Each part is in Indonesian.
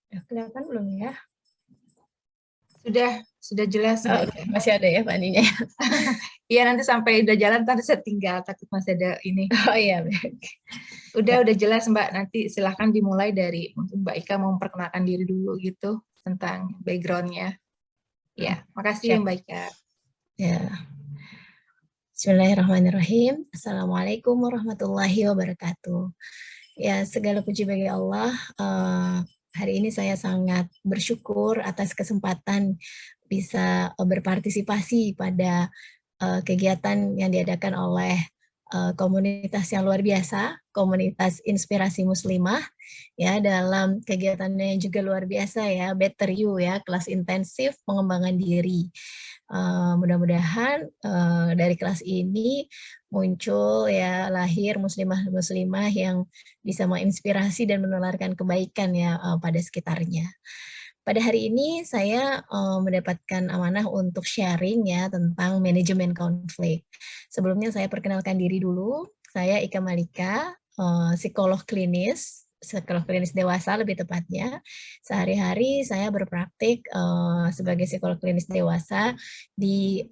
Kelihatan belum ya? Sudah jelas Mbak Ika. Masih ada ya Pak Aninya. Iya nanti sampai udah jalan tadi saya tinggal takut masih ada ini. Oh iya, baik. Udah jelas Mbak. Nanti silahkan dimulai dari mungkin Mbak Ika mau memperkenalkan diri dulu gitu tentang backgroundnya. Ya, makasih Siap. Mbak Ika. Ya. Bismillahirrahmanirrahim. Assalamualaikum warahmatullahi wabarakatuh. Ya, segala puji bagi Allah. Hari ini saya sangat bersyukur atas kesempatan bisa berpartisipasi pada kegiatan yang diadakan oleh komunitas yang luar biasa, komunitas inspirasi muslimah, ya, dalam kegiatannya yang juga luar biasa ya, Better You ya, kelas intensif pengembangan diri. Mudah-mudahan dari kelas ini muncul ya, lahir muslimah-muslimah yang bisa menginspirasi dan menularkan kebaikan ya pada sekitarnya. Pada hari ini saya mendapatkan amanah untuk sharing ya tentang manajemen konflik. Sebelumnya saya perkenalkan diri dulu. Saya Ika Malika, psikolog klinis dewasa lebih tepatnya. Sehari-hari saya berpraktik sebagai psikolog klinis dewasa di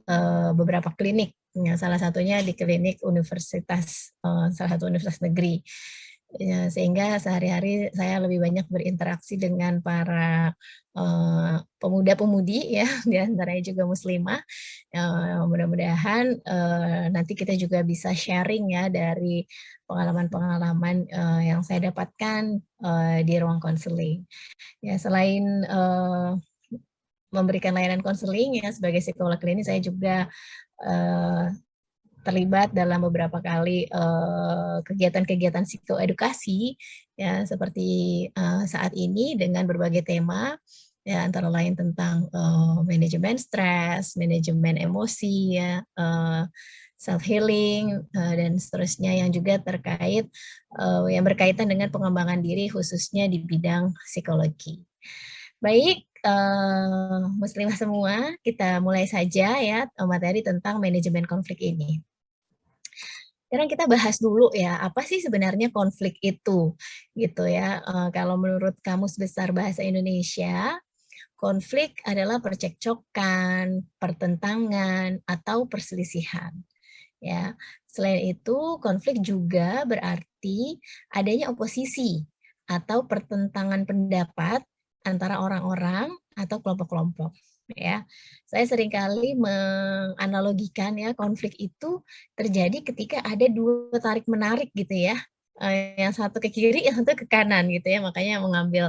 beberapa klinik. Ya, salah satunya di klinik universitas, salah satu universitas negeri. Ya, sehingga sehari-hari saya lebih banyak berinteraksi dengan para pemuda-pemudi ya, diantaranya juga muslimah. Mudah-mudahan nanti kita juga bisa sharing ya dari pengalaman-pengalaman yang saya dapatkan di ruang konseling. Ya, selain memberikan layanan konseling ya sebagai psikolog klinis, saya juga terlibat dalam beberapa kali kegiatan-kegiatan psikoedukasi ya seperti saat ini dengan berbagai tema ya, antara lain tentang manajemen stres, manajemen emosi ya, self healing dan seterusnya yang juga terkait yang berkaitan dengan pengembangan diri khususnya di bidang psikologi. Baik, muslimah semua, kita mulai saja ya materi tentang manajemen konflik ini. Sekarang kita bahas dulu ya, apa sih sebenarnya konflik itu, gitu ya. Kalau menurut Kamus Besar Bahasa Indonesia, konflik adalah percekcokan, pertentangan, atau perselisihan. Ya, selain itu, konflik juga berarti adanya oposisi atau pertentangan pendapat antara orang-orang atau kelompok-kelompok. Ya, saya seringkali menganalogikan ya konflik itu terjadi ketika ada dua tarik menarik gitu ya, yang satu ke kiri, yang satu ke kanan gitu ya. Makanya mengambil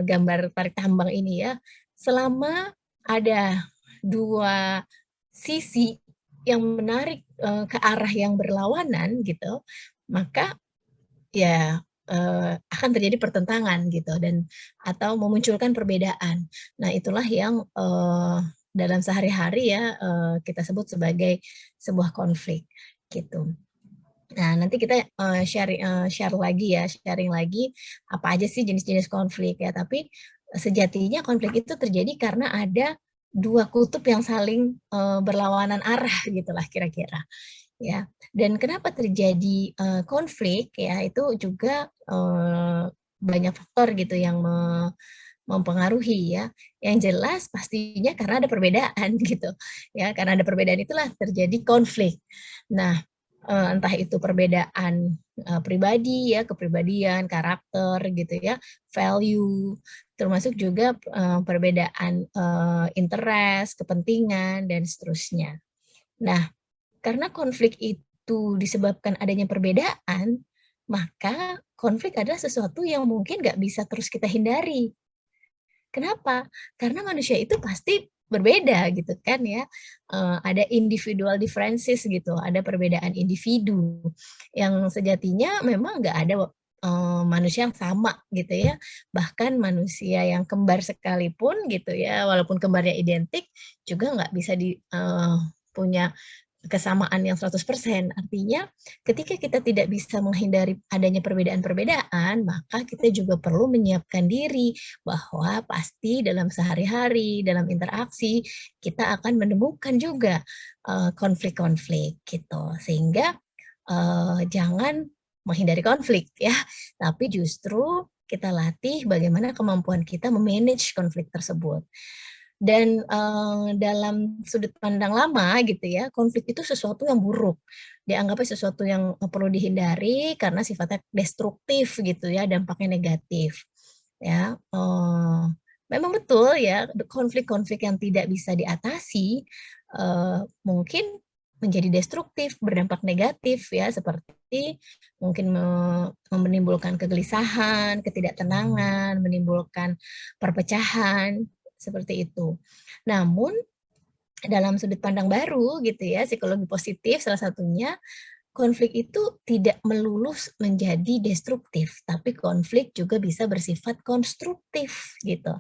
gambar tarik tambang ini ya, selama ada dua sisi yang menarik ke arah yang berlawanan gitu, maka ya akan terjadi pertentangan gitu dan atau memunculkan perbedaan. Nah, itulah yang dalam sehari-hari ya kita sebut sebagai sebuah konflik gitu. Nah, nanti kita sharing lagi apa aja sih jenis-jenis konflik ya. Tapi sejatinya konflik itu terjadi karena ada dua kutub yang saling berlawanan arah gitulah kira-kira ya. Dan kenapa terjadi konflik ya, itu juga banyak faktor gitu yang mempengaruhi ya. Yang jelas pastinya karena ada perbedaan gitu ya, karena ada perbedaan itulah terjadi konflik. Nah, entah itu perbedaan pribadi ya, kepribadian, karakter gitu ya, value, termasuk juga perbedaan interest, kepentingan dan seterusnya. Nah, karena konflik itu disebabkan adanya perbedaan, maka konflik adalah sesuatu yang mungkin nggak bisa terus kita hindari. Kenapa? Karena manusia itu pasti berbeda gitu kan ya. Ada individual differences gitu, ada perbedaan individu yang sejatinya memang nggak ada manusia yang sama gitu ya. Bahkan manusia yang kembar sekalipun gitu ya, walaupun kembarnya identik juga nggak bisa punya kesamaan yang 100%. Artinya ketika kita tidak bisa menghindari adanya perbedaan-perbedaan, maka kita juga perlu menyiapkan diri bahwa pasti dalam sehari-hari, dalam interaksi, kita akan menemukan juga konflik-konflik gitu. Sehingga jangan menghindari konflik ya, tapi justru kita latih bagaimana kemampuan kita memanage konflik tersebut. Dan, dalam sudut pandang lama gitu ya, konflik itu sesuatu yang buruk, dianggapnya sesuatu yang, perlu dihindari karena sifatnya destruktif gitu ya, dampaknya negatif, ya. Memang betul ya, konflik-konflik yang tidak bisa diatasi, mungkin menjadi destruktif, berdampak negatif ya, seperti mungkin menimbulkan kegelisahan, ketidaktenangan, menimbulkan perpecahan, seperti itu. Namun dalam sudut pandang baru gitu ya, psikologi positif salah satunya, konflik itu tidak melulu menjadi destruktif, tapi konflik juga bisa bersifat konstruktif gitu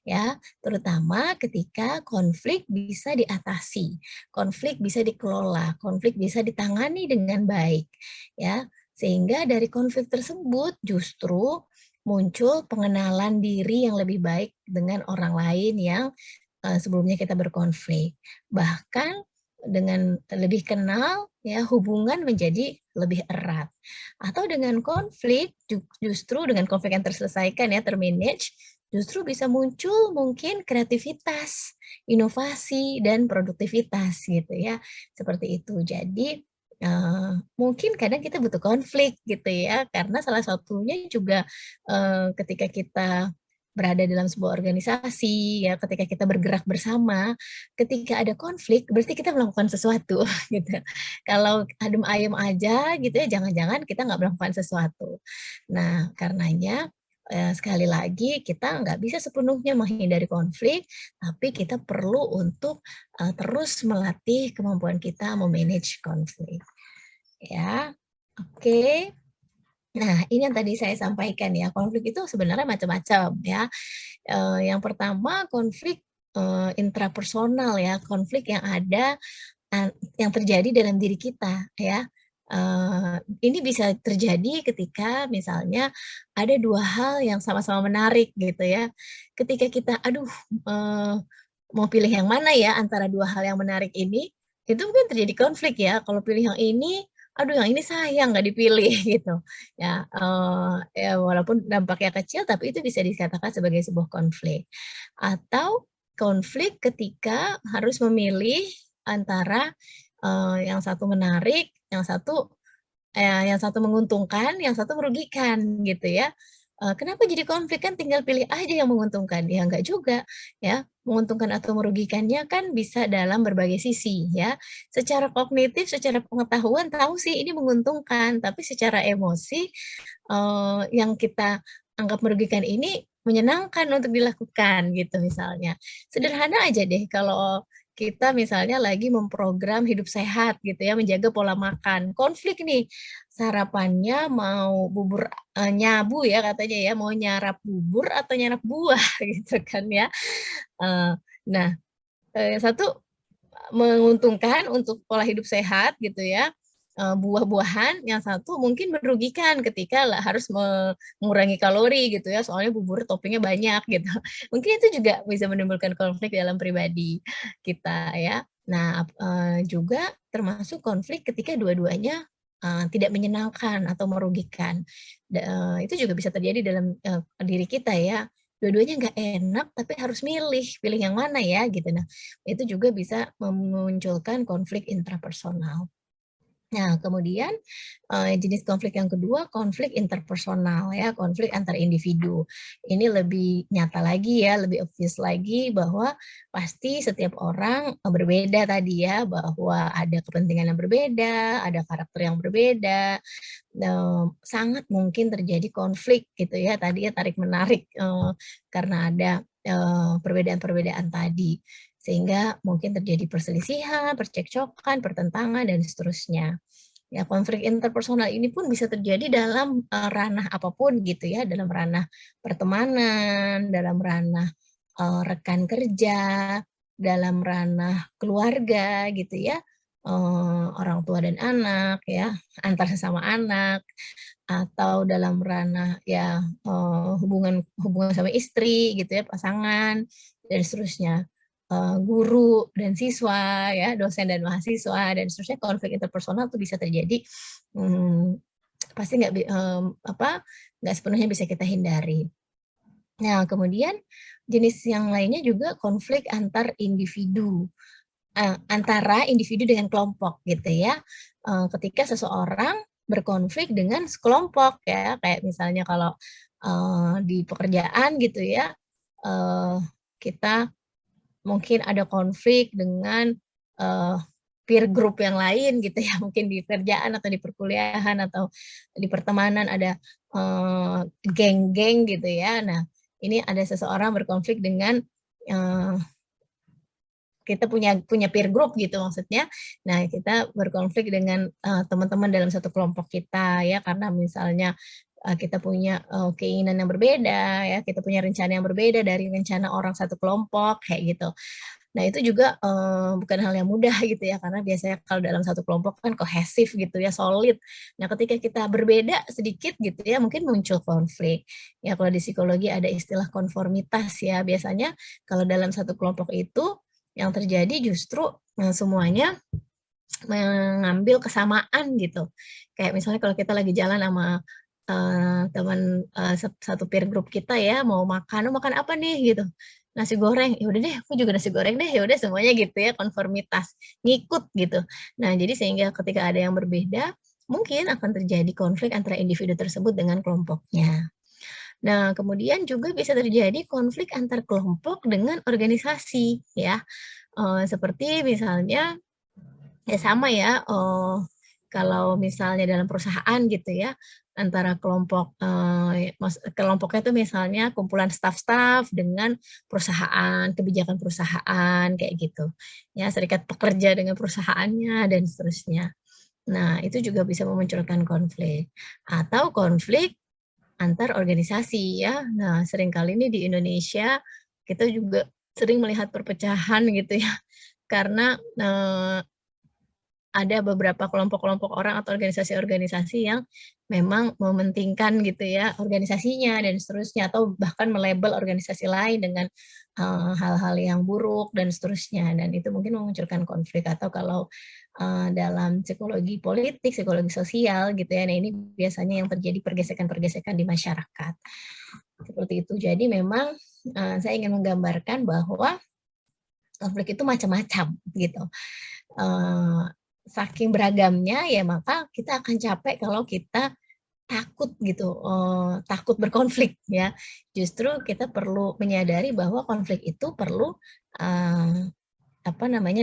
ya. Terutama ketika konflik bisa diatasi, konflik bisa dikelola, konflik bisa ditangani dengan baik ya. Sehingga dari konflik tersebut justru muncul pengenalan diri yang lebih baik dengan orang lain yang sebelumnya kita berkonflik. Bahkan dengan lebih kenal, ya hubungan menjadi lebih erat. Atau dengan konflik, justru dengan konflik yang terselesaikan ya, termanage, justru bisa muncul mungkin kreativitas, inovasi, dan produktivitas gitu ya, seperti itu. Jadi, mungkin kadang kita butuh konflik gitu ya, karena salah satunya juga, ketika kita berada dalam sebuah organisasi, ya ketika kita bergerak bersama, ketika ada konflik berarti kita melakukan sesuatu gitu. Kalau adem ayem aja gitu ya, jangan-jangan kita nggak melakukan sesuatu. Nah, karenanya, sekali lagi kita nggak bisa sepenuhnya menghindari konflik, tapi kita perlu untuk, terus melatih kemampuan kita me-manage konflik, ya. Oke. Nah, ini yang tadi saya sampaikan ya, konflik itu sebenarnya macam-macam ya. Yang pertama konflik, intrapersonal ya, konflik yang ada, yang terjadi dalam diri kita ya. Ini bisa terjadi ketika misalnya ada 2 hal yang sama-sama menarik gitu ya. Ketika kita, aduh, eee, mau pilih yang mana ya antara 2 hal yang menarik ini, itu mungkin terjadi konflik ya. Kalau pilih yang ini, aduh yang ini sayang nggak dipilih gitu ya. Ya walaupun dampaknya kecil tapi itu bisa dikatakan sebagai sebuah konflik. Atau konflik ketika harus memilih antara, yang satu menarik, yang satu menguntungkan, yang satu merugikan gitu ya. Kenapa jadi konflik, kan tinggal pilih aja yang menguntungkan, ya enggak juga ya, menguntungkan atau merugikannya kan bisa dalam berbagai sisi ya. Secara kognitif, secara pengetahuan tahu sih ini menguntungkan, tapi secara emosi, yang kita anggap merugikan ini menyenangkan untuk dilakukan gitu misalnya. Sederhana aja deh kalau kita misalnya lagi memprogram hidup sehat gitu ya, menjaga pola makan, konflik nih, sarapannya mau bubur, nyabu ya katanya ya, mau nyarap bubur atau nyarap buah gitu kan ya. Eee, nah, yang satu menguntungkan untuk pola hidup sehat gitu ya, buah-buahan, yang satu mungkin merugikan ketika harus mengurangi kalori gitu ya, soalnya bubur toppingnya banyak gitu. Mungkin itu juga bisa menimbulkan konflik dalam pribadi kita ya. Nah, juga termasuk konflik ketika dua-duanya, tidak menyenangkan atau merugikan. Itu juga bisa terjadi dalam, diri kita ya. Dua-duanya nggak enak, tapi harus milih, pilih yang mana ya gitu. Nah, itu juga bisa memunculkan konflik intrapersonal. Nah, kemudian, jenis konflik yang kedua, konflik interpersonal ya, konflik antar individu. Ini lebih nyata lagi ya, lebih obvious lagi bahwa pasti setiap orang, berbeda tadi ya, bahwa ada kepentingan yang berbeda, ada karakter yang berbeda, sangat mungkin terjadi konflik gitu ya, tadi ya tarik-menarik, karena ada, perbedaan-perbedaan tadi. Sehingga mungkin terjadi perselisihan, percekcokan, pertentangan, dan seterusnya. Ya, konflik interpersonal ini pun bisa terjadi dalam, ranah apapun gitu ya, dalam ranah pertemanan, dalam ranah, rekan kerja, dalam ranah keluarga gitu ya, orang tua dan anak ya, antar sesama anak, atau dalam ranah ya, hubungan hubungan sama istri gitu ya, pasangan, dan seterusnya. Guru dan siswa ya, dosen dan mahasiswa dan seterusnya, konflik interpersonal itu bisa terjadi, mmm, pasti nggak sepenuhnya bisa kita hindari. Nah, kemudian jenis yang lainnya juga konflik antar individu, antara individu dengan kelompok gitu ya. Ketika seseorang berkonflik dengan sekelompok ya, kayak misalnya kalau di pekerjaan gitu ya, kita mungkin ada konflik dengan peer group yang lain gitu ya, mungkin di kerjaan atau di perkuliahan atau di pertemanan ada geng-geng gitu ya. Nah, ini ada seseorang berkonflik dengan kita punya peer group gitu maksudnya. Nah, kita berkonflik dengan teman-teman dalam satu kelompok kita ya, karena misalnya kita punya keinginan yang berbeda ya, kita punya rencana yang berbeda dari rencana orang satu kelompok kayak gitu. Nah, itu juga bukan hal yang mudah gitu ya, karena biasanya kalau dalam satu kelompok kan kohesif gitu ya, solid. Nah, ketika kita berbeda sedikit gitu ya, mungkin muncul konflik. Ya, kalau di psikologi ada istilah konformitas ya, biasanya kalau dalam satu kelompok itu yang terjadi justru semuanya mengambil kesamaan gitu. Kayak misalnya kalau kita lagi jalan sama teman satu peer group kita ya, mau makan, "Oh, makan apa nih?" Gitu. "Nasi goreng." "Ya udah deh, aku juga nasi goreng deh." Ya udah semuanya gitu ya, konformitas, ngikut gitu. Nah, jadi sehingga ketika ada yang berbeda, mungkin akan terjadi konflik antara individu tersebut dengan kelompoknya. Nah, kemudian juga bisa terjadi konflik antar kelompok dengan organisasi ya, seperti misalnya ya sama ya, kalau misalnya dalam perusahaan gitu ya, antara kelompok, kelompoknya itu misalnya kumpulan staf-staf dengan perusahaan, kebijakan perusahaan, kayak gitu. Ya, serikat pekerja dengan perusahaannya dan seterusnya. Nah, itu juga bisa memunculkan konflik. Atau konflik antar organisasi ya. Nah, seringkali ini di Indonesia kita juga sering melihat perpecahan gitu ya, karena, ada beberapa kelompok-kelompok orang atau organisasi-organisasi yang memang mementingkan gitu ya organisasinya dan seterusnya, atau bahkan melabel organisasi lain dengan hal-hal yang buruk dan seterusnya, dan itu mungkin memunculkan konflik. Atau kalau dalam psikologi politik, psikologi sosial gitu ya, nah ini biasanya yang terjadi pergesekan-pergesekan di masyarakat. Seperti itu. Jadi memang saya ingin menggambarkan bahwa konflik itu macam-macam gitu. Saking beragamnya ya maka kita akan capek kalau kita takut gitu, takut berkonflik ya. Justru kita perlu menyadari bahwa konflik itu perlu,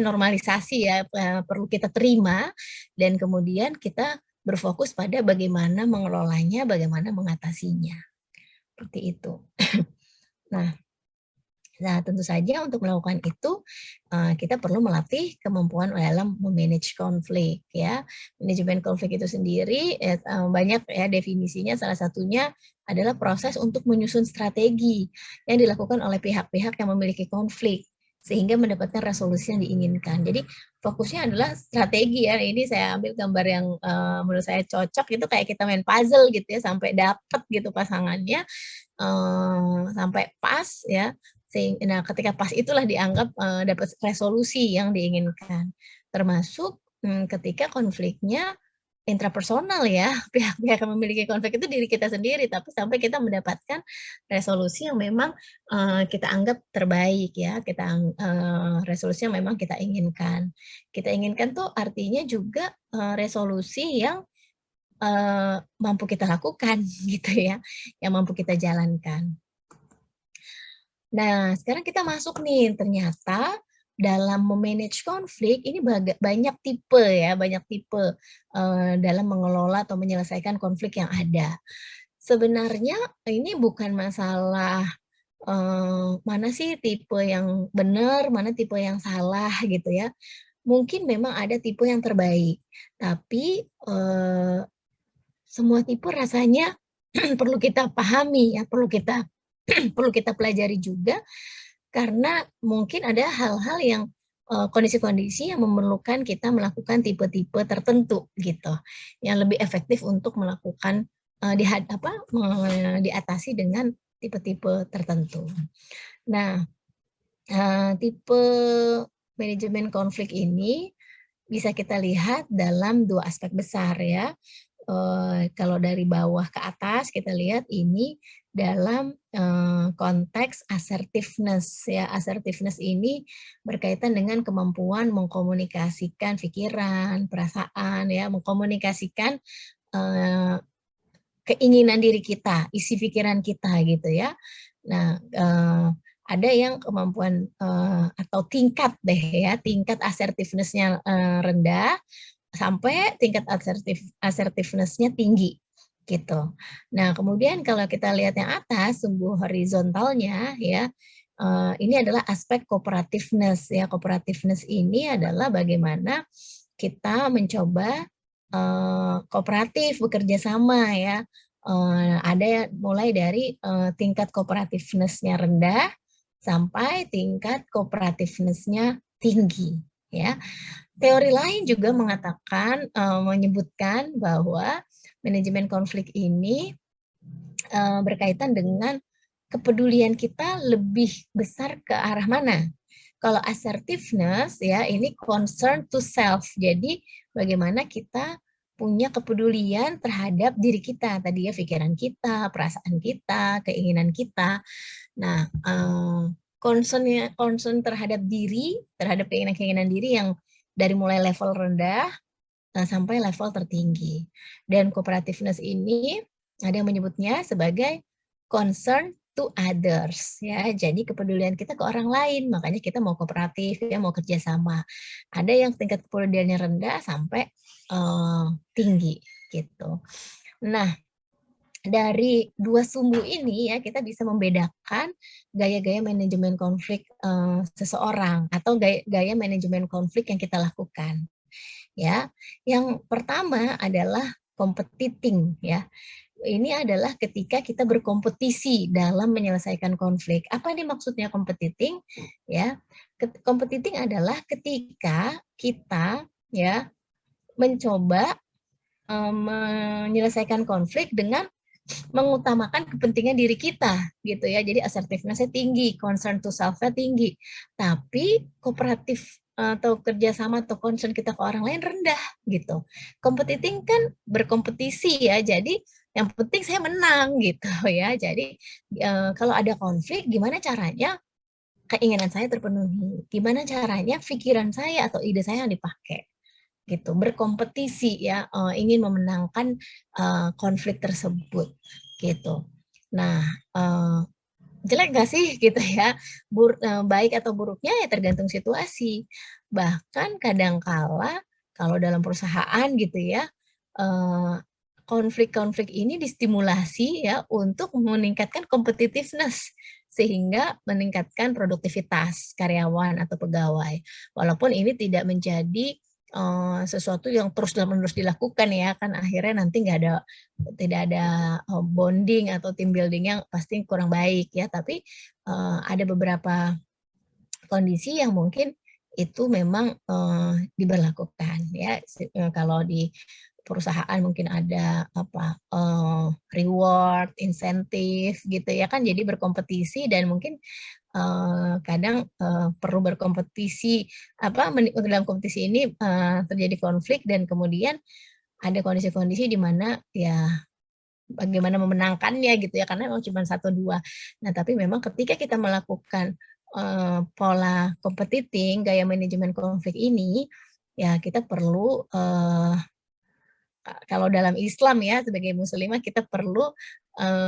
normalisasi ya, perlu kita terima dan kemudian kita berfokus pada bagaimana mengelolanya, bagaimana mengatasinya, seperti itu. Nah, tentu saja untuk melakukan itu, kita perlu melatih kemampuan dalam me-manage konflik ya. Manajemen konflik itu sendiri banyak ya definisinya, salah satunya adalah proses untuk menyusun strategi yang dilakukan oleh pihak-pihak yang memiliki konflik, sehingga mendapatkan resolusi yang diinginkan. Jadi fokusnya adalah strategi ya, ini saya ambil gambar yang menurut saya cocok, itu kayak kita main puzzle gitu ya, sampai dapat gitu pasangannya, sampai pas ya. Nah, ketika pas itulah dianggap dapat resolusi yang diinginkan. Termasuk ketika konfliknya intrapersonal ya, pihak-pihak yang memiliki konflik itu diri kita sendiri, tapi sampai kita mendapatkan resolusi yang memang kita anggap terbaik ya, resolusi yang memang kita inginkan. Kita inginkan tuh artinya juga resolusi yang mampu kita lakukan gitu ya, yang mampu kita jalankan. Nah, sekarang kita masuk nih, ternyata dalam me-manage konflik ini banyak tipe ya, banyak tipe dalam mengelola atau menyelesaikan konflik yang ada. Sebenarnya ini bukan masalah mana sih tipe yang benar, mana tipe yang salah gitu ya. Mungkin memang ada tipe yang terbaik, tapi semua tipe rasanya perlu kita pahami ya, perlu kita perlu kita pelajari juga, karena mungkin ada hal-hal yang kondisi-kondisi yang memerlukan kita melakukan tipe-tipe tertentu gitu, yang lebih efektif untuk melakukan diatasi dengan tipe-tipe tertentu. Nah, tipe manajemen konflik ini bisa kita lihat dalam 2 aspek besar ya. kalau dari bawah ke atas kita lihat ini dalam konteks assertiveness ya. Assertiveness ini berkaitan dengan kemampuan mengkomunikasikan pikiran, perasaan ya, mengkomunikasikan keinginan diri kita, isi pikiran kita gitu ya. Nah, ada yang kemampuan atau tingkat deh ya, tingkat assertiveness-nya rendah sampai tingkat assertiveness-nya tinggi gitu. Nah, kemudian kalau kita lihat yang atas, sumbu horizontalnya ya, ini adalah aspek cooperativeness ya. Cooperativeness ini adalah bagaimana kita mencoba kooperatif, bekerja sama ya. Ada mulai dari tingkat cooperativeness-nya rendah sampai tingkat cooperativeness-nya tinggi ya. Teori lain juga mengatakan menyebutkan bahwa manajemen konflik ini berkaitan dengan kepedulian kita lebih besar ke arah mana. Kalau assertiveness ya ini concern to self. Jadi bagaimana kita punya kepedulian terhadap diri kita, tadi ya pikiran kita, perasaan kita, keinginan kita. Nah, concern terhadap diri, terhadap keinginan diri yang dari mulai level rendah sampai level tertinggi. Dan cooperativeness ini ada yang menyebutnya sebagai concern to others ya. Jadi kepedulian kita ke orang lain, makanya kita mau kooperatif ya, mau kerjasama. Ada yang tingkat kepeduliannya rendah sampai tinggi gitu. Nah, dari dua sumbu ini ya kita bisa membedakan gaya-gaya manajemen konflik seseorang atau gaya manajemen konflik yang kita lakukan. Ya, yang pertama adalah competing ya. Ini adalah ketika kita berkompetisi dalam menyelesaikan konflik. Apa nih maksudnya competing? Ya, competing adalah ketika kita ya mencoba menyelesaikan konflik dengan mengutamakan kepentingan diri kita gitu ya. Jadi assertiveness-nya tinggi, concern to self-nya tinggi. Tapi kooperatif atau kerjasama atau concern kita ke orang lain rendah gitu. Competing kan berkompetisi ya. Jadi yang penting saya menang gitu ya. Jadi kalau ada konflik gimana caranya keinginan saya terpenuhi? Gimana caranya pikiran saya atau ide saya yang dipakai? Gitu, berkompetisi ya, ingin memenangkan konflik tersebut gitu. Nah, jelek nggak sih gitu ya, baik atau buruknya ya tergantung situasi. Bahkan kadangkala kalau dalam perusahaan gitu ya, konflik-konflik ini distimulasi ya untuk meningkatkan competitiveness sehingga meningkatkan produktivitas karyawan atau pegawai. Walaupun ini tidak menjadi sesuatu yang terus-menerus dilakukan ya, kan akhirnya nanti tidak ada bonding atau team building yang pasti kurang baik ya, tapi ada beberapa kondisi yang mungkin itu memang diberlakukan ya. Kalau di perusahaan mungkin ada reward, insentif gitu ya kan, jadi berkompetisi dan mungkin kadang perlu berkompetisi dalam kompetisi ini terjadi konflik dan kemudian ada kondisi-kondisi di mana ya bagaimana memenangkannya gitu ya, karena memang cuma 1, 2. Nah, tapi memang ketika kita melakukan pola competing, gaya manajemen konflik ini, ya kita perlu kalau dalam Islam ya sebagai muslimah kita perlu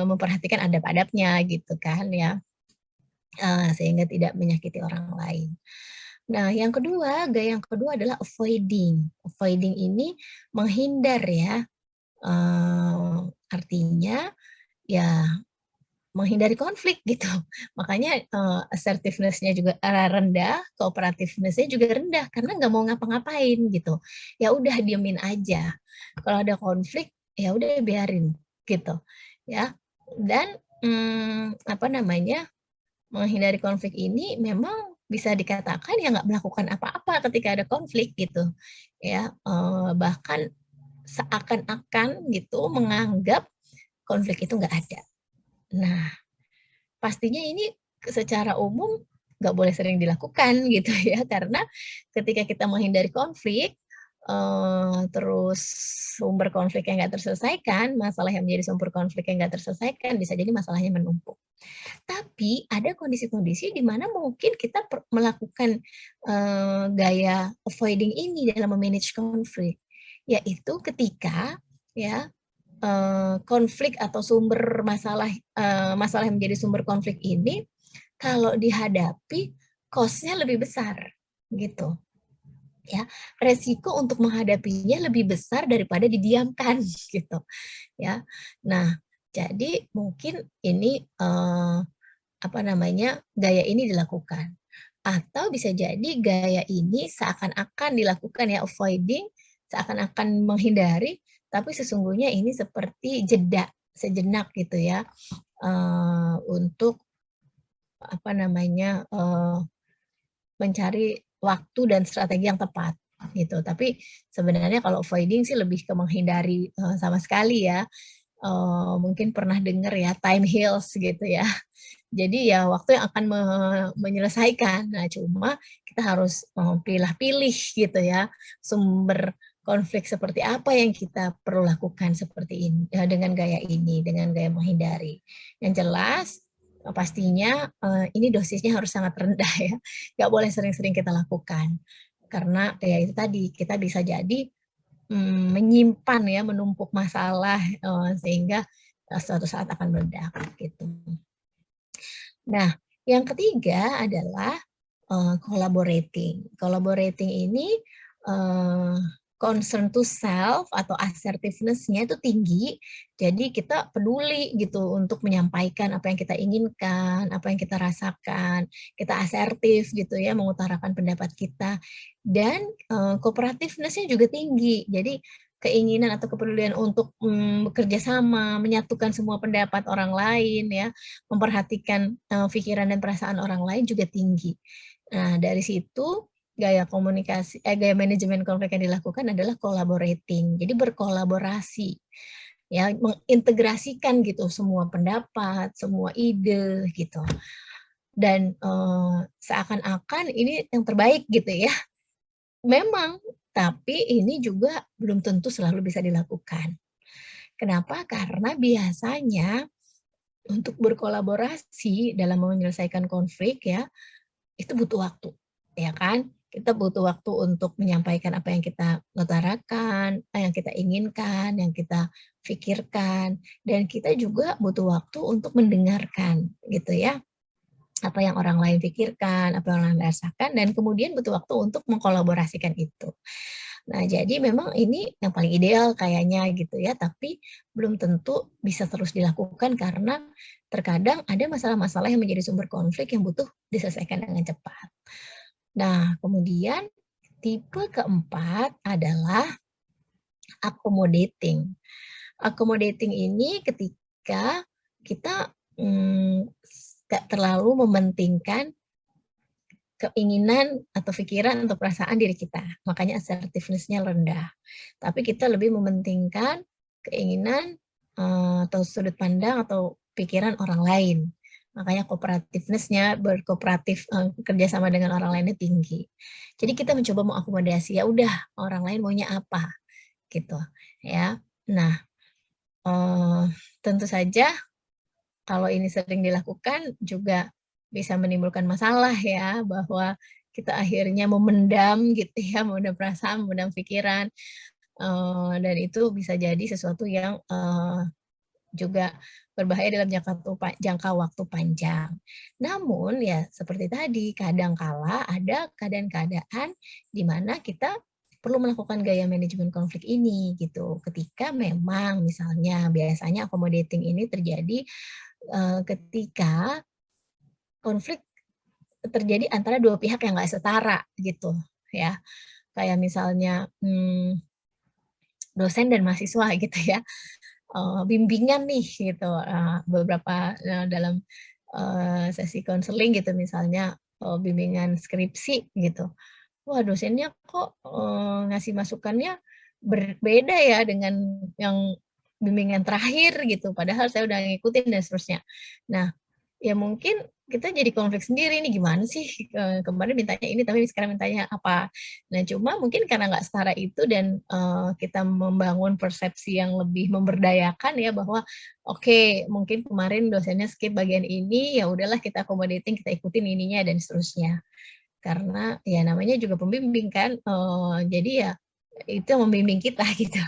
memperhatikan adab-adabnya gitu kan ya. Sehingga tidak menyakiti orang lain. Nah, gaya yang kedua adalah avoiding. Avoiding ini menghindar ya, artinya ya menghindari konflik gitu. Makanya assertiveness-nya juga rendah, cooperativeness-nya juga rendah karena nggak mau ngapa-ngapain gitu. Ya udah diemin aja. Kalau ada konflik ya udah biarin gitu ya. Dan menghindari konflik ini memang bisa dikatakan ya nggak melakukan apa-apa ketika ada konflik gitu ya, bahkan seakan-akan gitu menganggap konflik itu nggak ada. Nah, pastinya ini secara umum nggak boleh sering dilakukan gitu ya, karena ketika kita menghindari konflik terus sumber konflik yang nggak terselesaikan, masalah yang menjadi sumber konflik yang nggak terselesaikan, bisa jadi masalahnya menumpuk. Tapi ada kondisi-kondisi di mana mungkin kita melakukan gaya avoiding ini dalam memanage konflik, yaitu ketika ya konflik atau sumber masalah yang menjadi sumber konflik ini kalau dihadapi cost-nya lebih besar gitu. Ya, resiko untuk menghadapinya lebih besar daripada didiamkan gitu ya. Nah, jadi mungkin ini gaya ini dilakukan. Atau bisa jadi gaya ini seakan-akan dilakukan ya, avoiding, seakan-akan menghindari, tapi sesungguhnya ini seperti jeda sejenak gitu ya, untuk mencari waktu dan strategi yang tepat gitu. Tapi sebenarnya kalau avoiding sih lebih ke menghindari sama sekali ya. Mungkin pernah dengar ya time heals gitu ya. Jadi ya waktu yang akan menyelesaikan. Nah, cuma kita harus pilih-pilih gitu ya, sumber konflik seperti apa yang kita perlu lakukan seperti ini, dengan gaya ini, dengan gaya menghindari. Yang jelas pastinya ini dosisnya harus sangat rendah ya, nggak boleh sering-sering kita lakukan. Karena ya itu tadi, kita bisa jadi menyimpan ya, menumpuk masalah sehingga suatu saat akan meledak gitu. Nah, yang ketiga adalah collaborating. Collaborating ini concern to self atau assertiveness-nya itu tinggi. Jadi kita peduli gitu untuk menyampaikan apa yang kita inginkan, apa yang kita rasakan. Kita asertif gitu ya, mengutarakan pendapat kita. Dan cooperativeness-nya juga tinggi. Jadi keinginan atau kepedulian untuk bekerja sama, menyatukan semua pendapat orang lain ya, memperhatikan pikiran dan perasaan orang lain juga tinggi. Nah, dari situ gaya manajemen konflik yang dilakukan adalah collaborating. Jadi berkolaborasi. Ya, mengintegrasikan gitu semua pendapat, semua ide gitu. Dan seakan-akan ini yang terbaik gitu ya. Memang, tapi ini juga belum tentu selalu bisa dilakukan. Kenapa? Karena biasanya untuk berkolaborasi dalam menyelesaikan konflik ya, itu butuh waktu, ya kan? Kita butuh waktu untuk menyampaikan apa yang kita utarakan, yang kita inginkan, yang kita pikirkan, dan kita juga butuh waktu untuk mendengarkan, gitu ya. Apa yang orang lain pikirkan, apa yang orang lain rasakan, dan kemudian butuh waktu untuk mengkolaborasikan itu. Nah, jadi memang ini yang paling ideal kayaknya gitu ya, tapi belum tentu bisa terus dilakukan karena terkadang ada masalah-masalah yang menjadi sumber konflik yang butuh diselesaikan dengan cepat. Nah, kemudian tipe keempat adalah accommodating. Accommodating ini ketika kita gak terlalu mementingkan keinginan atau pikiran atau perasaan diri kita. Makanya assertiveness-nya rendah. Tapi kita lebih mementingkan keinginan atau sudut pandang atau pikiran orang lain. Makanya cooperativeness-nya berkooperatif kerjasama dengan orang lainnya tinggi. Jadi kita mencoba mengakomodasi, ya udah orang lain maunya apa gitu ya. Nah, tentu saja kalau ini sering dilakukan juga bisa menimbulkan masalah ya, bahwa kita akhirnya memendam gitu ya, memendam perasaan, memendam pikiran, dan itu bisa jadi sesuatu yang juga berbahaya dalam jangka waktu panjang. Namun ya seperti tadi, kadangkala ada keadaan-keadaan di mana kita perlu melakukan gaya manajemen konflik ini gitu. Ketika memang misalnya biasanya accommodating ini terjadi ketika konflik terjadi antara dua pihak yang nggak setara gitu ya. Kayak misalnya dosen dan mahasiswa gitu ya. Bimbingan nih gitu, beberapa dalam sesi konseling gitu misalnya bimbingan skripsi gitu. Wah, dosennya kok ngasih masukannya berbeda ya dengan yang bimbingan terakhir gitu, padahal saya udah ngikutin dan seterusnya. Nah, ya mungkin kita jadi konflik sendiri nih, gimana sih kemarin mintanya ini tapi sekarang mintanya apa. Nah cuma mungkin karena nggak setara itu dan kita membangun persepsi yang lebih memberdayakan ya bahwa oke, mungkin kemarin dosennya skip bagian ini, ya udahlah kita accommodating, kita ikutin ininya dan seterusnya. Karena ya namanya juga pembimbing kan, jadi ya itu yang membimbing kita gitu.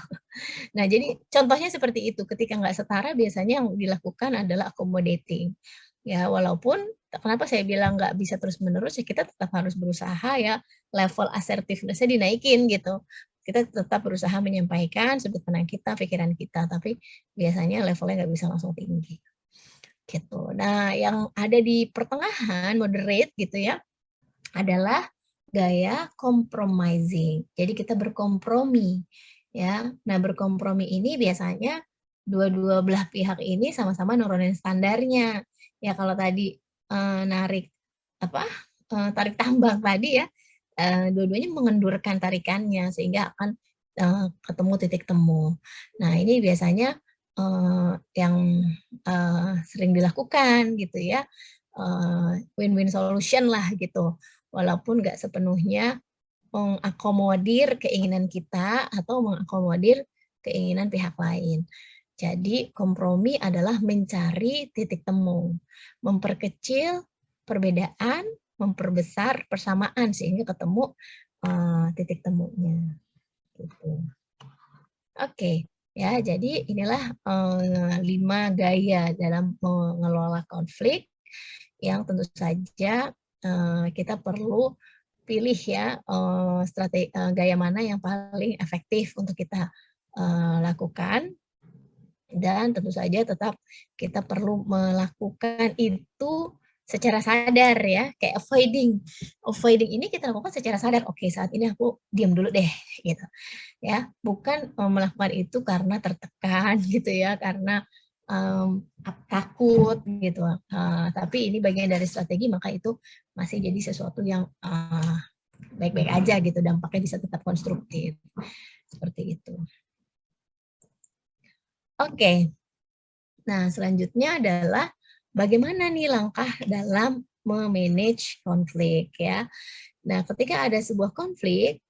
Nah, jadi contohnya seperti itu, ketika nggak setara biasanya yang dilakukan adalah accommodating. Ya, walaupun kenapa saya bilang nggak bisa terus-menerus, ya kita tetap harus berusaha ya, level assertiveness-nya dinaikin gitu. Kita tetap berusaha menyampaikan sudut pandang kita, pikiran kita, tapi biasanya levelnya nggak bisa langsung tinggi. Gitu. Nah, yang ada di pertengahan, moderate gitu ya, adalah gaya compromising. Jadi kita berkompromi ya. Nah, berkompromi ini biasanya dua-dua belah pihak ini sama-sama nurunin standarnya. Ya kalau tadi narik apa? Tarik tambang tadi ya, dua-duanya mengendurkan tarikannya sehingga akan ketemu titik temu. Nah, ini biasanya yang sering dilakukan gitu ya. Win-win solution lah gitu. Walaupun nggak sepenuhnya mengakomodir keinginan kita atau mengakomodir keinginan pihak lain. Jadi kompromi adalah mencari titik temu, memperkecil perbedaan, memperbesar persamaan sehingga ketemu titik temunya. Gitu. Oke, ya jadi inilah 5 gaya dalam mengelola konflik yang tentu saja kita perlu pilih ya strategi gaya mana yang paling efektif untuk kita lakukan, dan tentu saja tetap kita perlu melakukan itu secara sadar ya, kayak avoiding. Avoiding ini kita lakukan secara sadar, oke saat ini aku diam dulu deh gitu ya, bukan melakukan itu karena tertekan gitu ya, karena takut gitu, tapi ini bagian dari strategi, maka itu masih jadi sesuatu yang baik-baik aja gitu, dampaknya bisa tetap konstruktif seperti itu. Oke, nah selanjutnya adalah bagaimana nih langkah dalam memanage konflik ya. Nah ketika ada sebuah konflik,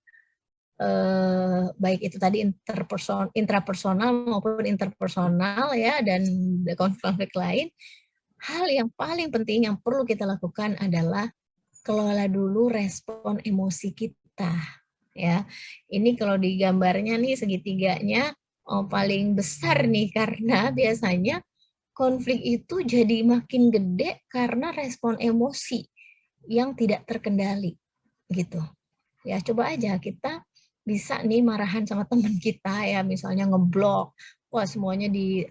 baik itu tadi intrapersonal maupun interpersonal ya, dan konflik lain, hal yang paling penting yang perlu kita lakukan adalah kelola dulu respon emosi kita ya. Ini kalau di gambarnya nih segitiganya paling besar nih, karena biasanya konflik itu jadi makin gede karena respon emosi yang tidak terkendali gitu. Ya coba aja kita bisa nih marahan sama teman kita ya, misalnya ngeblok, wah semuanya di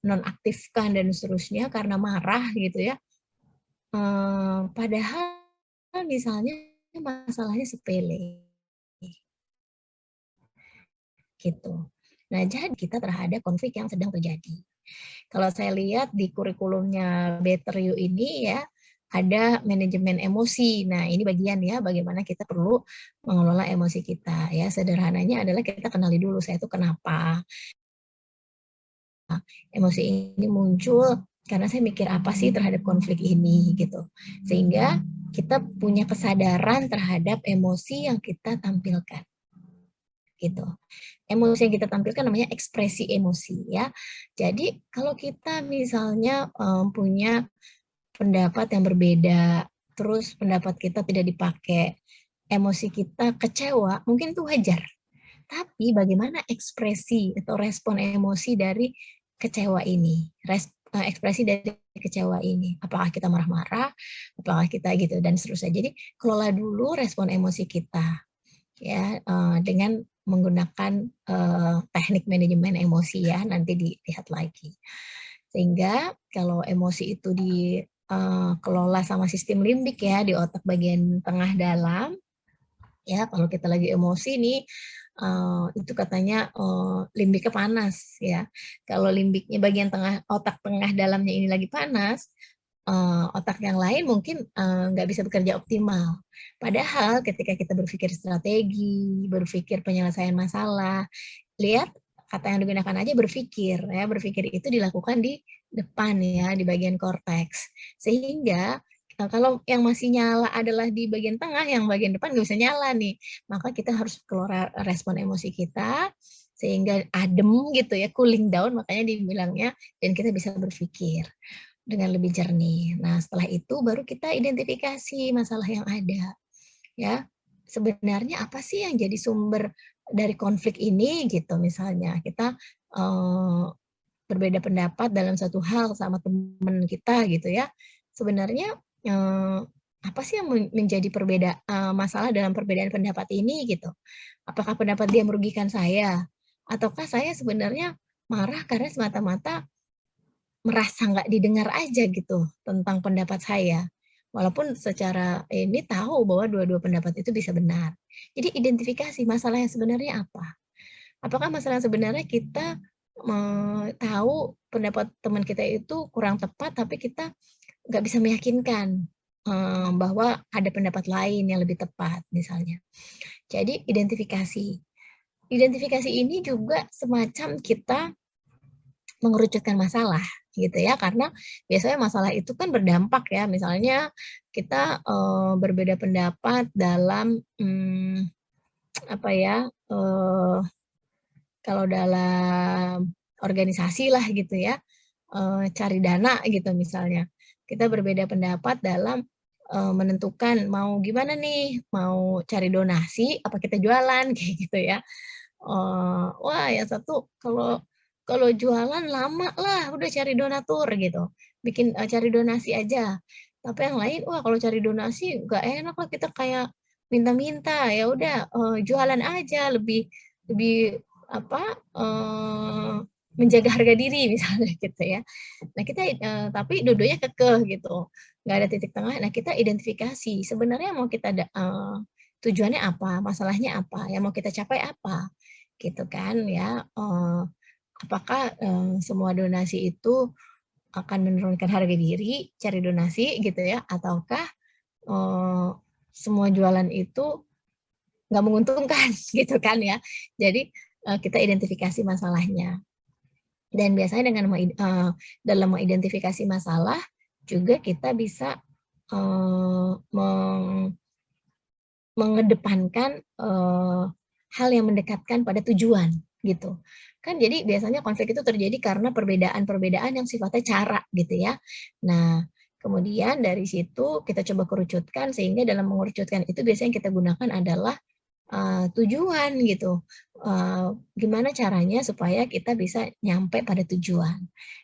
nonaktifkan dan seterusnya karena marah gitu ya. Padahal misalnya masalahnya sepele gitu. Nah, jadi kita terhadap konflik yang sedang terjadi. Kalau saya lihat di kurikulumnya Better You ini ya, ada manajemen emosi. Nah, ini bagian ya bagaimana kita perlu mengelola emosi kita ya. Sederhananya adalah kita kenali dulu saya itu kenapa emosi ini muncul, karena saya mikir apa sih terhadap konflik ini gitu. Sehingga kita punya kesadaran terhadap emosi yang kita tampilkan. Gitu. Emosi yang kita tampilkan namanya ekspresi emosi ya. Jadi kalau kita misalnya punya pendapat yang berbeda, terus pendapat kita tidak dipakai, emosi kita kecewa, mungkin itu wajar. Tapi bagaimana ekspresi atau respon emosi dari kecewa ini? Ekspresi dari kecewa ini. Apakah kita marah-marah? Apakah kita gitu dan seterusnya. Jadi kelola dulu respon emosi kita ya dengan menggunakan teknik manajemen emosi ya, nanti dilihat lagi. Sehingga kalau emosi itu dikelola sama sistem limbik ya di otak bagian tengah dalam, ya kalau kita lagi emosi nih itu katanya limbiknya panas ya. Kalau limbiknya bagian tengah otak tengah dalamnya ini lagi panas, otak yang lain mungkin nggak bisa bekerja optimal. Padahal ketika kita berpikir strategi, berpikir penyelesaian masalah, lihat kata yang digunakan aja berpikir ya. Berpikir itu dilakukan di depan ya, di bagian korteks. Sehingga kalau yang masih nyala adalah di bagian tengah, yang bagian depan nggak bisa nyala nih. Maka kita harus keluar respon emosi kita, sehingga adem gitu ya, cooling down makanya dibilangnya, dan kita bisa berpikir dengan lebih jernih. Nah, setelah itu baru kita identifikasi masalah yang ada. Ya, sebenarnya apa sih yang jadi sumber dari konflik ini gitu misalnya. Kita berbeda pendapat dalam satu hal sama teman kita gitu ya. Sebenarnya apa sih yang menjadi masalah dalam perbedaan pendapat ini gitu? Apakah pendapat dia merugikan saya? Ataukah saya sebenarnya marah karena semata-mata merasa nggak didengar aja gitu tentang pendapat saya. Walaupun secara ini tahu bahwa dua-dua pendapat itu bisa benar. Jadi identifikasi masalah yang sebenarnya apa. Apakah masalah yang sebenarnya kita tahu pendapat teman kita itu kurang tepat, tapi kita nggak bisa meyakinkan bahwa ada pendapat lain yang lebih tepat misalnya. Jadi identifikasi. Identifikasi ini juga semacam kita mengerucutkan masalah gitu ya, karena biasanya masalah itu kan berdampak ya, misalnya kita berbeda pendapat dalam apa ya, kalau dalam organisasi lah gitu ya, cari dana gitu misalnya, kita berbeda pendapat dalam menentukan mau gimana nih, mau cari donasi apa kita jualan kayak gitu ya. Wah yang satu kalau kalau jualan lama lah, udah cari donatur gitu, bikin cari donasi aja. Tapi yang lain, wah kalau cari donasi nggak enak lah, kita kayak minta-minta, ya udah jualan aja, lebih lebih apa, menjaga harga diri misalnya gitu ya. Nah kita tapi dua-duanya kekeh gitu, nggak ada titik tengah. Nah kita identifikasi sebenarnya mau kita tujuannya apa, masalahnya apa, yang mau kita capai apa, gitu kan ya. Apakah semua donasi itu akan menurunkan harga diri, cari donasi gitu ya, ataukah semua jualan itu nggak menguntungkan gitu kan ya. Jadi kita identifikasi masalahnya. Dan biasanya dengan dalam mengidentifikasi masalah juga kita bisa mengedepankan hal yang mendekatkan pada tujuan gitu. Kan jadi biasanya konflik itu terjadi karena perbedaan-perbedaan yang sifatnya cara gitu ya. Nah, kemudian dari situ kita coba kerucutkan, sehingga dalam mengerucutkan itu biasanya yang kita gunakan adalah tujuan gitu. Gimana caranya supaya kita bisa nyampe pada tujuan.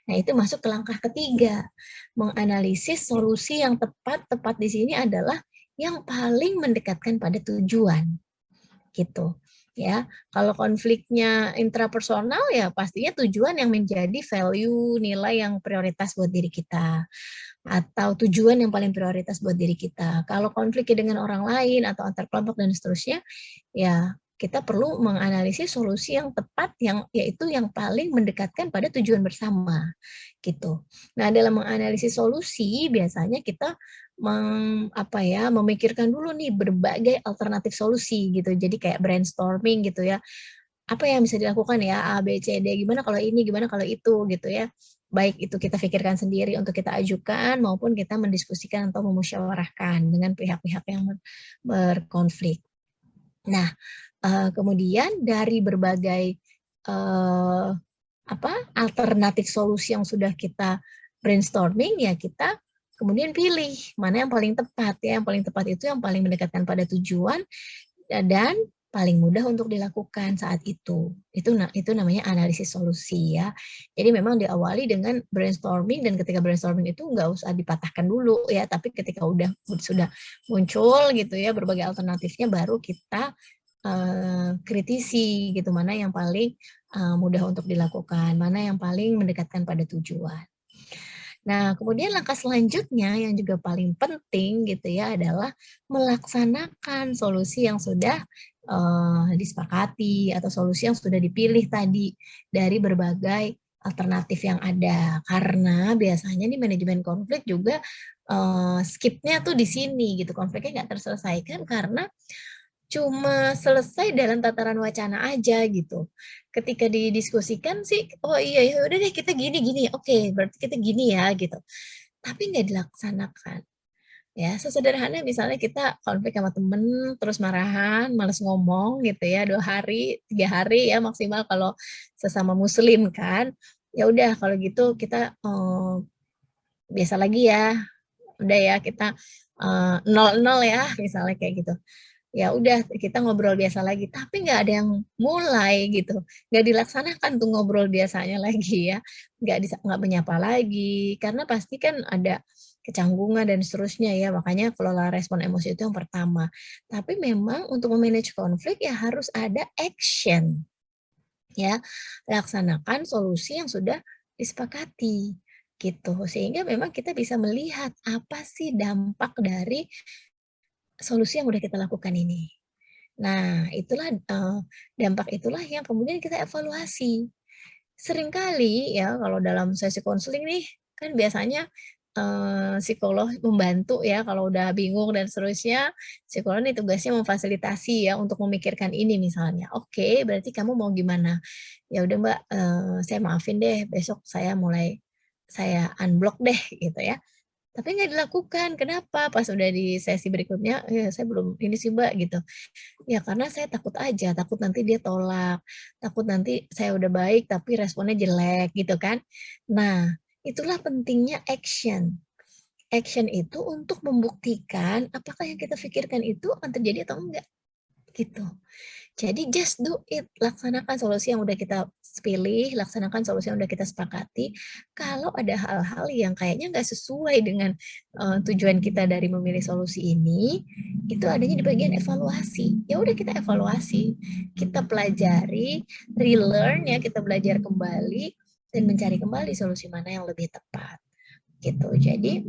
Nah, itu masuk ke langkah ketiga, menganalisis solusi yang tepat. Tepat di sini adalah yang paling mendekatkan pada tujuan gitu ya. Kalau konfliknya intrapersonal ya pastinya tujuan yang menjadi value, nilai yang prioritas buat diri kita, atau tujuan yang paling prioritas buat diri kita. Kalau konfliknya dengan orang lain atau antar kelompok dan seterusnya, ya kita perlu menganalisis solusi yang tepat, yang yaitu yang paling mendekatkan pada tujuan bersama gitu. Nah, dalam menganalisis solusi biasanya kita memikirkan dulu nih berbagai alternatif solusi gitu. Jadi kayak brainstorming gitu ya. Apa yang bisa dilakukan ya, A, B, C, D, gimana kalau ini, gimana kalau itu gitu ya. Baik itu kita pikirkan sendiri untuk kita ajukan, maupun kita mendiskusikan atau memusyawarahkan dengan pihak-pihak yang berkonflik. Nah, kemudian dari berbagai alternatif solusi yang sudah kita brainstorming, ya kita kemudian pilih mana yang paling tepat ya. Yang paling tepat itu yang paling mendekatkan pada tujuan dan paling mudah untuk dilakukan saat itu. Itu namanya analisis solusi ya. Jadi memang diawali dengan brainstorming, dan ketika brainstorming itu nggak usah dipatahkan dulu ya, tapi ketika sudah muncul gitu ya berbagai alternatifnya, baru kita kritisi gitu, mana yang paling mudah untuk dilakukan, mana yang paling mendekatkan pada tujuan. Nah, kemudian langkah selanjutnya yang juga paling penting gitu ya adalah melaksanakan solusi yang sudah disepakati atau solusi yang sudah dipilih tadi dari berbagai alternatif yang ada. Karena biasanya di manajemen konflik juga skipnya tuh di sini gitu, konfliknya nggak terselesaikan karena cuma selesai dalam tataran wacana aja gitu. Ketika didiskusikan sih, oh iya ya udah deh kita gini, oke berarti kita gini ya gitu. Tapi nggak dilaksanakan. Ya, sesederhana misalnya kita konflik sama temen, terus marahan, males ngomong gitu ya, 2 hari, 3 hari ya maksimal kalau sesama muslim kan. Ya udah kalau gitu kita, biasa lagi ya, udah ya kita, 0-0 ya, misalnya kayak gitu. Ya udah kita ngobrol biasa lagi, tapi nggak ada yang mulai gitu, nggak dilaksanakan tuh ngobrol biasanya lagi ya, nggak menyapa lagi, karena pasti kan ada kecanggungan dan seterusnya ya, makanya kelola respon emosi itu yang pertama. Tapi memang untuk me-manage konflik ya harus ada action ya, laksanakan solusi yang sudah disepakati gitu, sehingga memang kita bisa melihat apa sih dampak dari solusi yang udah kita lakukan ini. Nah, itulah, dampak itulah yang kemudian kita evaluasi. Seringkali ya kalau dalam sesi konseling nih, kan biasanya, psikolog membantu ya kalau udah bingung dan seterusnya, psikolog nih tugasnya memfasilitasi ya untuk memikirkan ini misalnya, "Oke, berarti kamu mau gimana?" "Ya udah Mbak, saya maafin deh, besok saya unblock deh," gitu ya. Tapi nggak dilakukan, kenapa? Pas udah di sesi berikutnya, saya belum ini sih Mbak," gitu. Ya karena saya takut aja, takut nanti dia tolak, takut nanti saya udah baik tapi responnya jelek gitu kan. Nah, itulah pentingnya action. Action itu untuk membuktikan apakah yang kita pikirkan itu akan terjadi atau enggak, gitu. Jadi just do it, laksanakan solusi yang udah kita pilih, laksanakan solusi yang udah kita sepakati. Kalau ada hal-hal yang kayaknya nggak sesuai dengan, tujuan kita dari memilih solusi ini, itu adanya di bagian evaluasi. Ya udah kita evaluasi, kita pelajari, relearn ya, kita belajar kembali dan mencari kembali solusi mana yang lebih tepat, gitu. Jadi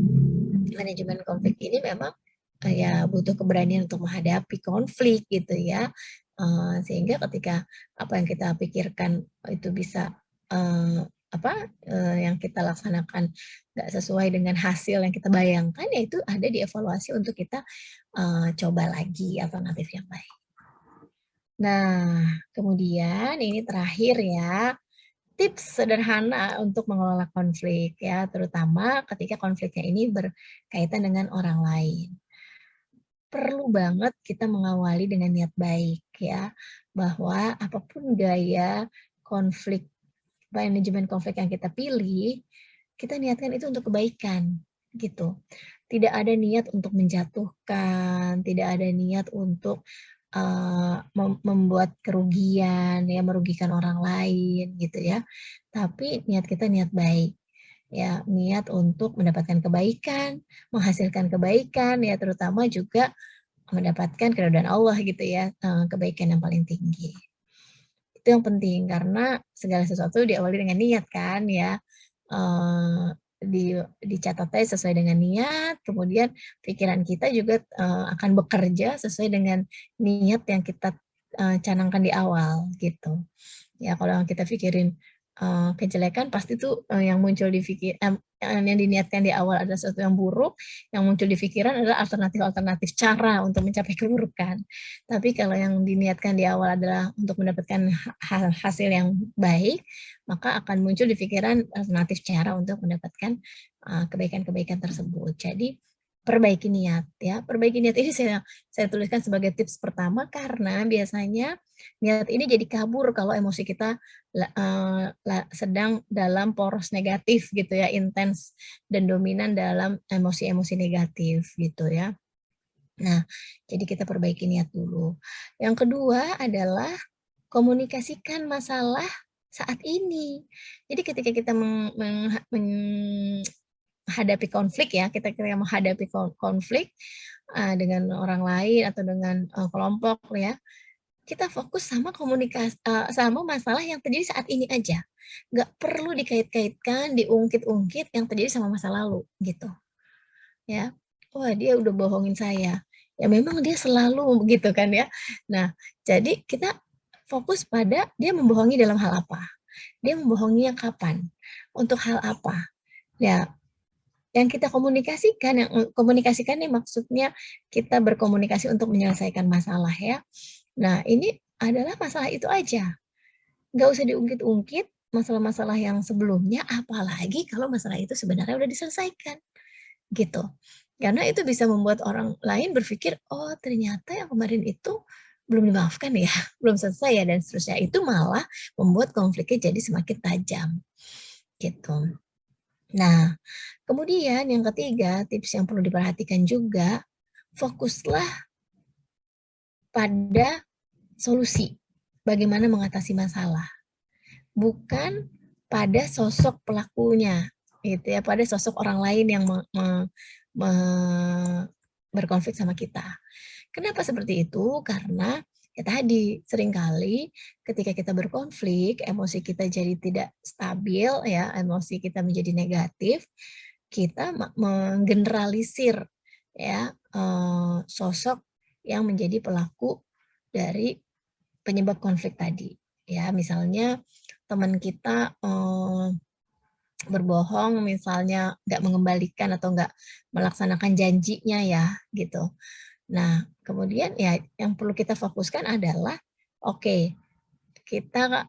manajemen konflik ini memang ya butuh keberanian untuk menghadapi konflik gitu ya. Sehingga ketika apa yang kita pikirkan itu bisa yang kita laksanakan nggak sesuai dengan hasil yang kita bayangkan, ya itu ada di evaluasi untuk kita coba lagi alternatif yang baik. Nah, kemudian ini terakhir ya, tips sederhana untuk mengelola konflik ya, terutama ketika konfliknya ini berkaitan dengan orang lain. Perlu banget kita mengawali dengan niat baik ya, bahwa apapun gaya konflik, manajemen konflik yang kita pilih, kita niatkan itu untuk kebaikan, gitu. Tidak ada niat untuk menjatuhkan, tidak ada niat untuk, membuat kerugian, ya merugikan orang lain gitu ya. Tapi niat kita niat baik, ya niat untuk mendapatkan kebaikan, menghasilkan kebaikan, ya terutama juga mendapatkan keridhaan Allah gitu ya, kebaikan yang paling tinggi. Itu yang penting karena segala sesuatu diawali dengan niat kan ya, eee, dicatat aja sesuai dengan niat, kemudian pikiran kita juga, akan bekerja sesuai dengan niat yang kita, canangkan di awal gitu. Ya kalau yang kita pikirin, kejelekan pasti tuh, yang muncul di yang diniatkan di awal adalah sesuatu yang buruk, yang muncul di pikiran adalah alternatif-alternatif cara untuk mencapai keburukan. Tapi kalau yang diniatkan di awal adalah untuk mendapatkan hasil yang baik, maka akan muncul di pikiran alternatif cara untuk mendapatkan, kebaikan-kebaikan tersebut. Jadi perbaiki niat ya, perbaiki niat ini saya tuliskan sebagai tips pertama karena biasanya niat ini jadi kabur kalau emosi kita sedang dalam poros negatif gitu ya, intens dan dominan dalam emosi-emosi negatif gitu ya. Nah, jadi kita perbaiki niat dulu. Yang kedua adalah komunikasikan masalah saat ini. Jadi ketika kita menghadapi konflik ya, kita ketika menghadapi konflik, dengan orang lain atau dengan, kelompok ya, kita fokus sama masalah yang terjadi saat ini aja. Nggak perlu dikait-kaitkan, diungkit-ungkit yang terjadi sama masa lalu, gitu, ya. "Wah, dia udah bohongin saya." Ya memang dia selalu begitu kan ya. Nah, jadi kita fokus pada dia membohongi dalam hal apa, dia membohonginya kapan, untuk hal apa. Ya yang kita komunikasikan, yang komunikasikan nih maksudnya kita berkomunikasi untuk menyelesaikan masalah ya. Nah, ini adalah masalah itu aja. Nggak usah diungkit-ungkit masalah-masalah yang sebelumnya, apalagi kalau masalah itu sebenarnya udah diselesaikan, gitu. Karena itu bisa membuat orang lain berpikir, "Oh, ternyata yang kemarin itu belum dimaafkan ya, belum selesai ya," dan seterusnya. Itu malah membuat konfliknya jadi semakin tajam, gitu. Nah, kemudian yang ketiga, tips yang perlu diperhatikan juga, fokuslah pada solusi, bagaimana mengatasi masalah, bukan pada sosok pelakunya, gitu ya, pada sosok orang lain yang me berkonflik sama kita. Kenapa seperti itu? Karena ya tadi, seringkali ketika kita berkonflik, emosi kita jadi tidak stabil ya, emosi kita menjadi negatif, kita menggeneralisir ya, sosok yang menjadi pelaku dari penyebab konflik tadi. Ya, misalnya teman kita, berbohong misalnya nggak mengembalikan atau nggak melaksanakan janjinya ya, gitu. Nah, kemudian ya yang perlu kita fokuskan adalah, oke, kita,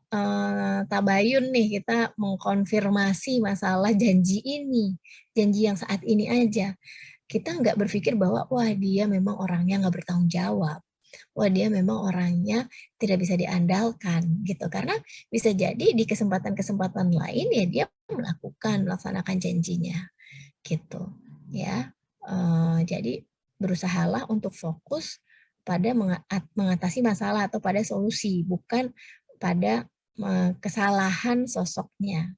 tabayun nih, kita mengkonfirmasi masalah janji ini, janji yang saat ini aja. Kita nggak berpikir bahwa, wah dia memang orangnya nggak bertanggung jawab, wah dia memang orangnya tidak bisa diandalkan, gitu. Karena bisa jadi di kesempatan-kesempatan lain ya dia melaksanakan janjinya, gitu, ya. Jadi berusahalah untuk fokus pada mengatasi masalah atau pada solusi, bukan pada kesalahan sosoknya.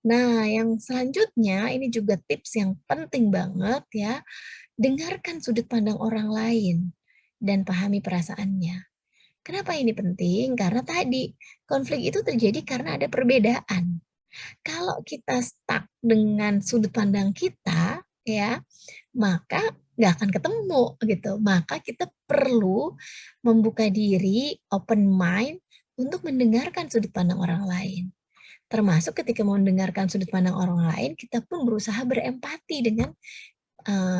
Nah, yang selanjutnya ini juga tips yang penting banget ya, dengarkan sudut pandang orang lain dan pahami perasaannya. Kenapa ini penting? Karena tadi, konflik itu terjadi karena ada perbedaan. Kalau kita stuck dengan sudut pandang kita, ya, maka nggak akan ketemu gitu. Maka kita perlu membuka diri, open mind untuk mendengarkan sudut pandang orang lain. Termasuk ketika mendengarkan sudut pandang orang lain, kita pun berusaha berempati dengan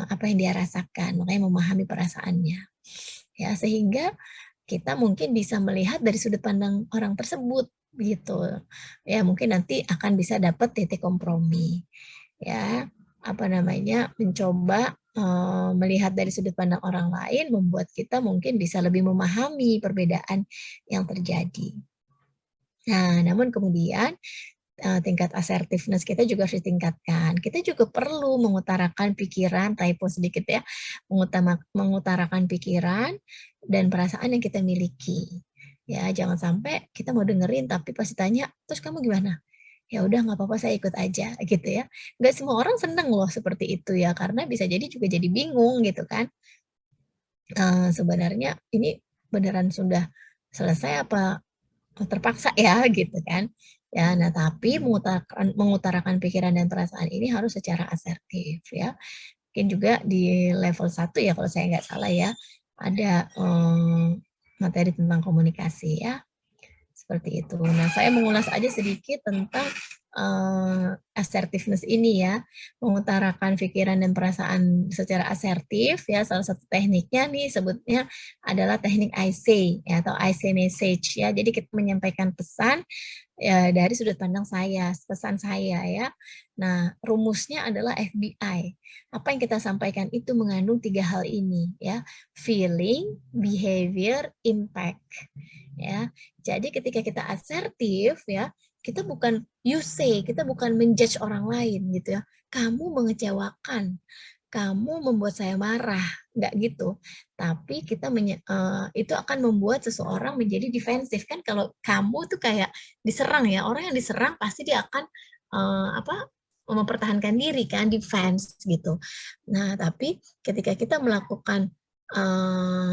apa yang dia rasakan, makanya memahami perasaannya. Ya, sehingga kita mungkin bisa melihat dari sudut pandang orang tersebut gitu. Ya, mungkin nanti akan bisa dapat titik kompromi. Ya, apa namanya, mencoba melihat dari sudut pandang orang lain membuat kita mungkin bisa lebih memahami perbedaan yang terjadi. Nah, namun kemudian tingkat assertiveness kita juga harus ditingkatkan. Kita juga perlu mengutarakan pikiran, typo sedikit ya, mengutarakan pikiran dan perasaan yang kita miliki. Ya, jangan sampai kita mau dengerin tapi pas ditanya, "Terus kamu gimana?" "Ya udah nggak apa-apa saya ikut aja," gitu ya. Nggak semua orang seneng loh seperti itu ya, karena bisa jadi juga jadi bingung gitu kan. Sebenarnya ini beneran sudah selesai apa terpaksa ya gitu kan. Ya, nah tapi mengutarakan pikiran dan perasaan ini harus secara asertif ya. Mungkin juga di level 1 ya kalau saya nggak salah ya, ada materi tentang komunikasi ya. Seperti itu. Nah, saya mengulas aja sedikit tentang assertiveness ini ya, mengutarakan pikiran dan perasaan secara asertif ya. Salah satu tekniknya nih sebutnya adalah teknik I say ya atau I say message ya. Jadi kita menyampaikan pesan ya dari sudut pandang saya, pesan saya ya. Nah, rumusnya adalah FBI. Apa yang kita sampaikan itu mengandung 3 hal ini ya, feeling, behavior, impact. Ya. Jadi ketika kita asertif ya, kita bukan you say, kita bukan menjudge orang lain gitu ya. Kamu mengecewakan, kamu membuat saya marah, nggak gitu. Tapi kita itu akan membuat seseorang menjadi defensif kan kalau kamu tuh kayak diserang ya, orang yang diserang pasti dia akan mempertahankan diri kan, defense gitu. Nah, tapi ketika kita melakukan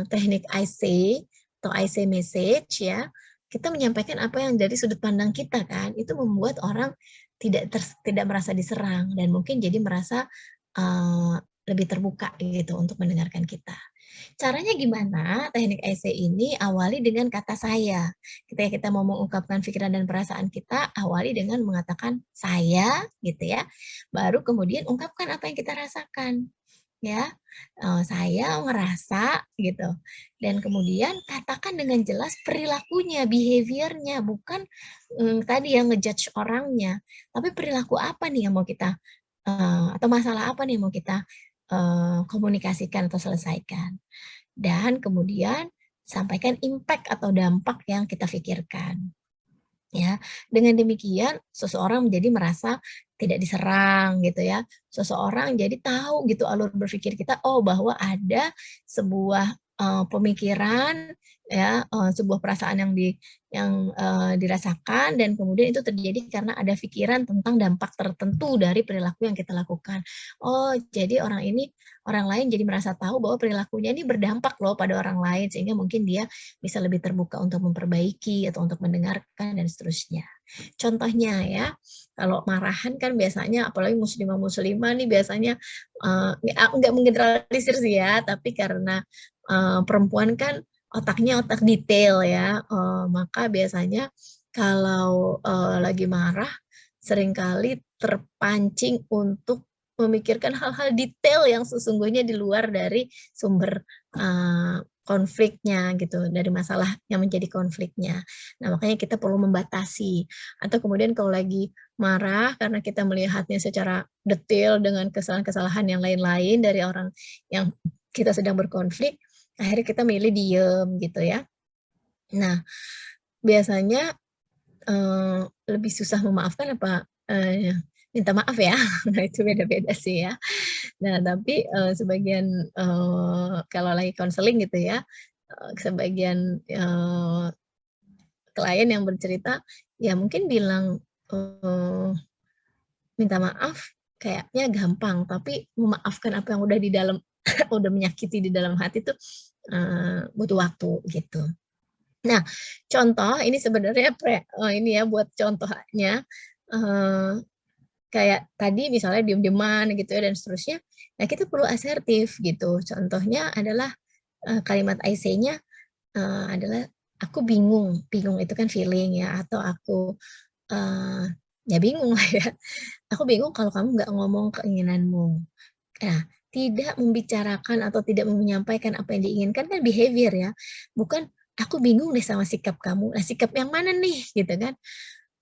teknik I say atau I say message ya, kita menyampaikan apa yang dari sudut pandang kita kan, itu membuat orang tidak merasa diserang dan mungkin jadi merasa lebih terbuka gitu untuk mendengarkan kita. Caranya gimana? Teknik EC ini awali dengan kata saya. Ketika kita mau mengungkapkan pikiran dan perasaan kita, awali dengan mengatakan saya, gitu ya. Baru kemudian ungkapkan apa yang kita rasakan, ya. Saya ngerasa gitu. Dan kemudian katakan dengan jelas perilakunya, behavior-nya, bukan tadi yang ngejudge orangnya, tapi perilaku apa nih yang mau kita atau masalah apa nih yang mau kita komunikasikan atau selesaikan. Dan kemudian sampaikan impact atau dampak yang kita pikirkan. Ya, dengan demikian seseorang menjadi merasa tidak diserang gitu ya. Seseorang jadi tahu gitu alur berpikir kita, oh bahwa ada sebuah pemikiran ya, sebuah perasaan yang dirasakan dan kemudian itu terjadi karena ada pikiran tentang dampak tertentu dari perilaku yang kita lakukan. Oh, jadi orang lain jadi merasa tahu bahwa perilakunya ini berdampak loh pada orang lain sehingga mungkin dia bisa lebih terbuka untuk memperbaiki atau untuk mendengarkan dan seterusnya. Contohnya ya, kalau marahan kan biasanya apalagi muslimah-muslimah nih biasanya nggak menggeneralisir sih ya, tapi karena perempuan kan otaknya otak detail ya, maka biasanya kalau lagi marah seringkali terpancing untuk memikirkan hal-hal detail yang sesungguhnya di luar dari sumber konfliknya gitu, dari masalah yang menjadi konfliknya. Nah, makanya kita perlu membatasi. Atau kemudian kalau lagi marah karena kita melihatnya secara detail dengan kesalahan-kesalahan yang lain-lain dari orang yang kita sedang berkonflik, akhirnya kita milih diem gitu ya. Nah, biasanya lebih susah memaafkan apa minta maaf ya? Nah, itu beda-beda sih ya. Nah, tapi sebagian kalau lagi konseling gitu ya, sebagian klien yang bercerita, ya mungkin bilang minta maaf kayaknya gampang, tapi memaafkan apa yang udah di dalam udah menyakiti di dalam hati tuh butuh waktu gitu. Nah, contoh ini sebenarnya ini ya buat contohnya, eee, kayak tadi misalnya diem-dieman gitu ya dan seterusnya, nah kita perlu asertif gitu. Contohnya adalah, kalimat I say-nya, adalah, "Aku bingung." Bingung itu kan feeling ya atau aku, eee, ya bingung lah ya. "Aku bingung kalau kamu nggak ngomong keinginanmu." Nah, tidak membicarakan atau tidak menyampaikan apa yang diinginkan kan behavior ya, bukan, "Aku bingung deh sama sikap kamu." Nah, sikap yang mana nih? Gitu kan,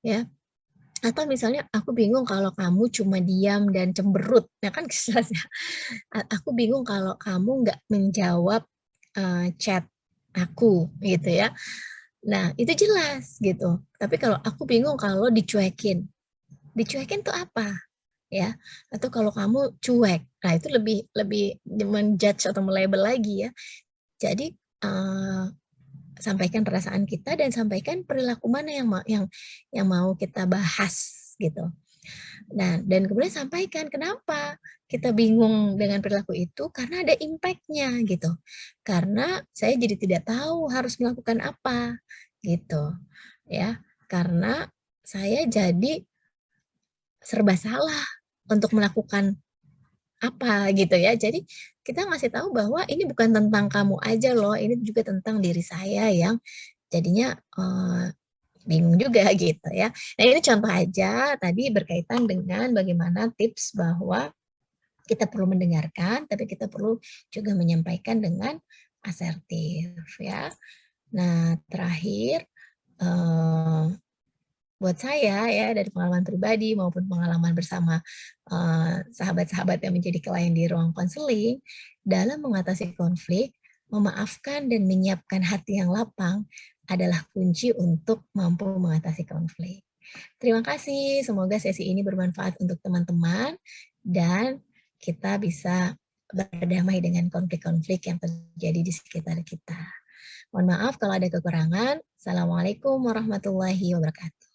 ya. Atau misalnya, "Aku bingung kalau kamu cuma diam dan cemberut." Nah, kan jelas ya, "Aku bingung kalau kamu nggak menjawab, chat aku." Gitu ya. Nah, itu jelas gitu. Tapi kalau, "Aku bingung kalau dicuekin." Dicuekin tuh apa? Ya, atau kalau kamu cuek, nah itu lebih lebih men-judge atau melabel lagi ya. Jadi, sampaikan perasaan kita dan sampaikan perilaku mana yang mau kita bahas gitu. Nah, dan kemudian sampaikan kenapa kita bingung dengan perilaku itu, karena ada impact-nya gitu. Karena saya jadi tidak tahu harus melakukan apa, gitu. Ya, karena saya jadi serba salah untuk melakukan apa gitu ya. Jadi kita ngasih tahu bahwa ini bukan tentang kamu aja loh, ini juga tentang diri saya yang jadinya, bingung juga gitu ya. Nah ini contoh aja tadi berkaitan dengan bagaimana tips bahwa kita perlu mendengarkan, tapi kita perlu juga menyampaikan dengan asertif ya. Nah terakhir, eee buat saya ya, dari pengalaman pribadi maupun pengalaman bersama, sahabat-sahabat yang menjadi klien di ruang konseling, dalam mengatasi konflik, memaafkan dan menyiapkan hati yang lapang adalah kunci untuk mampu mengatasi konflik. Terima kasih, semoga sesi ini bermanfaat untuk teman-teman dan kita bisa berdamai dengan konflik-konflik yang terjadi di sekitar kita. Mohon maaf kalau ada kekurangan. Assalamualaikum warahmatullahi wabarakatuh.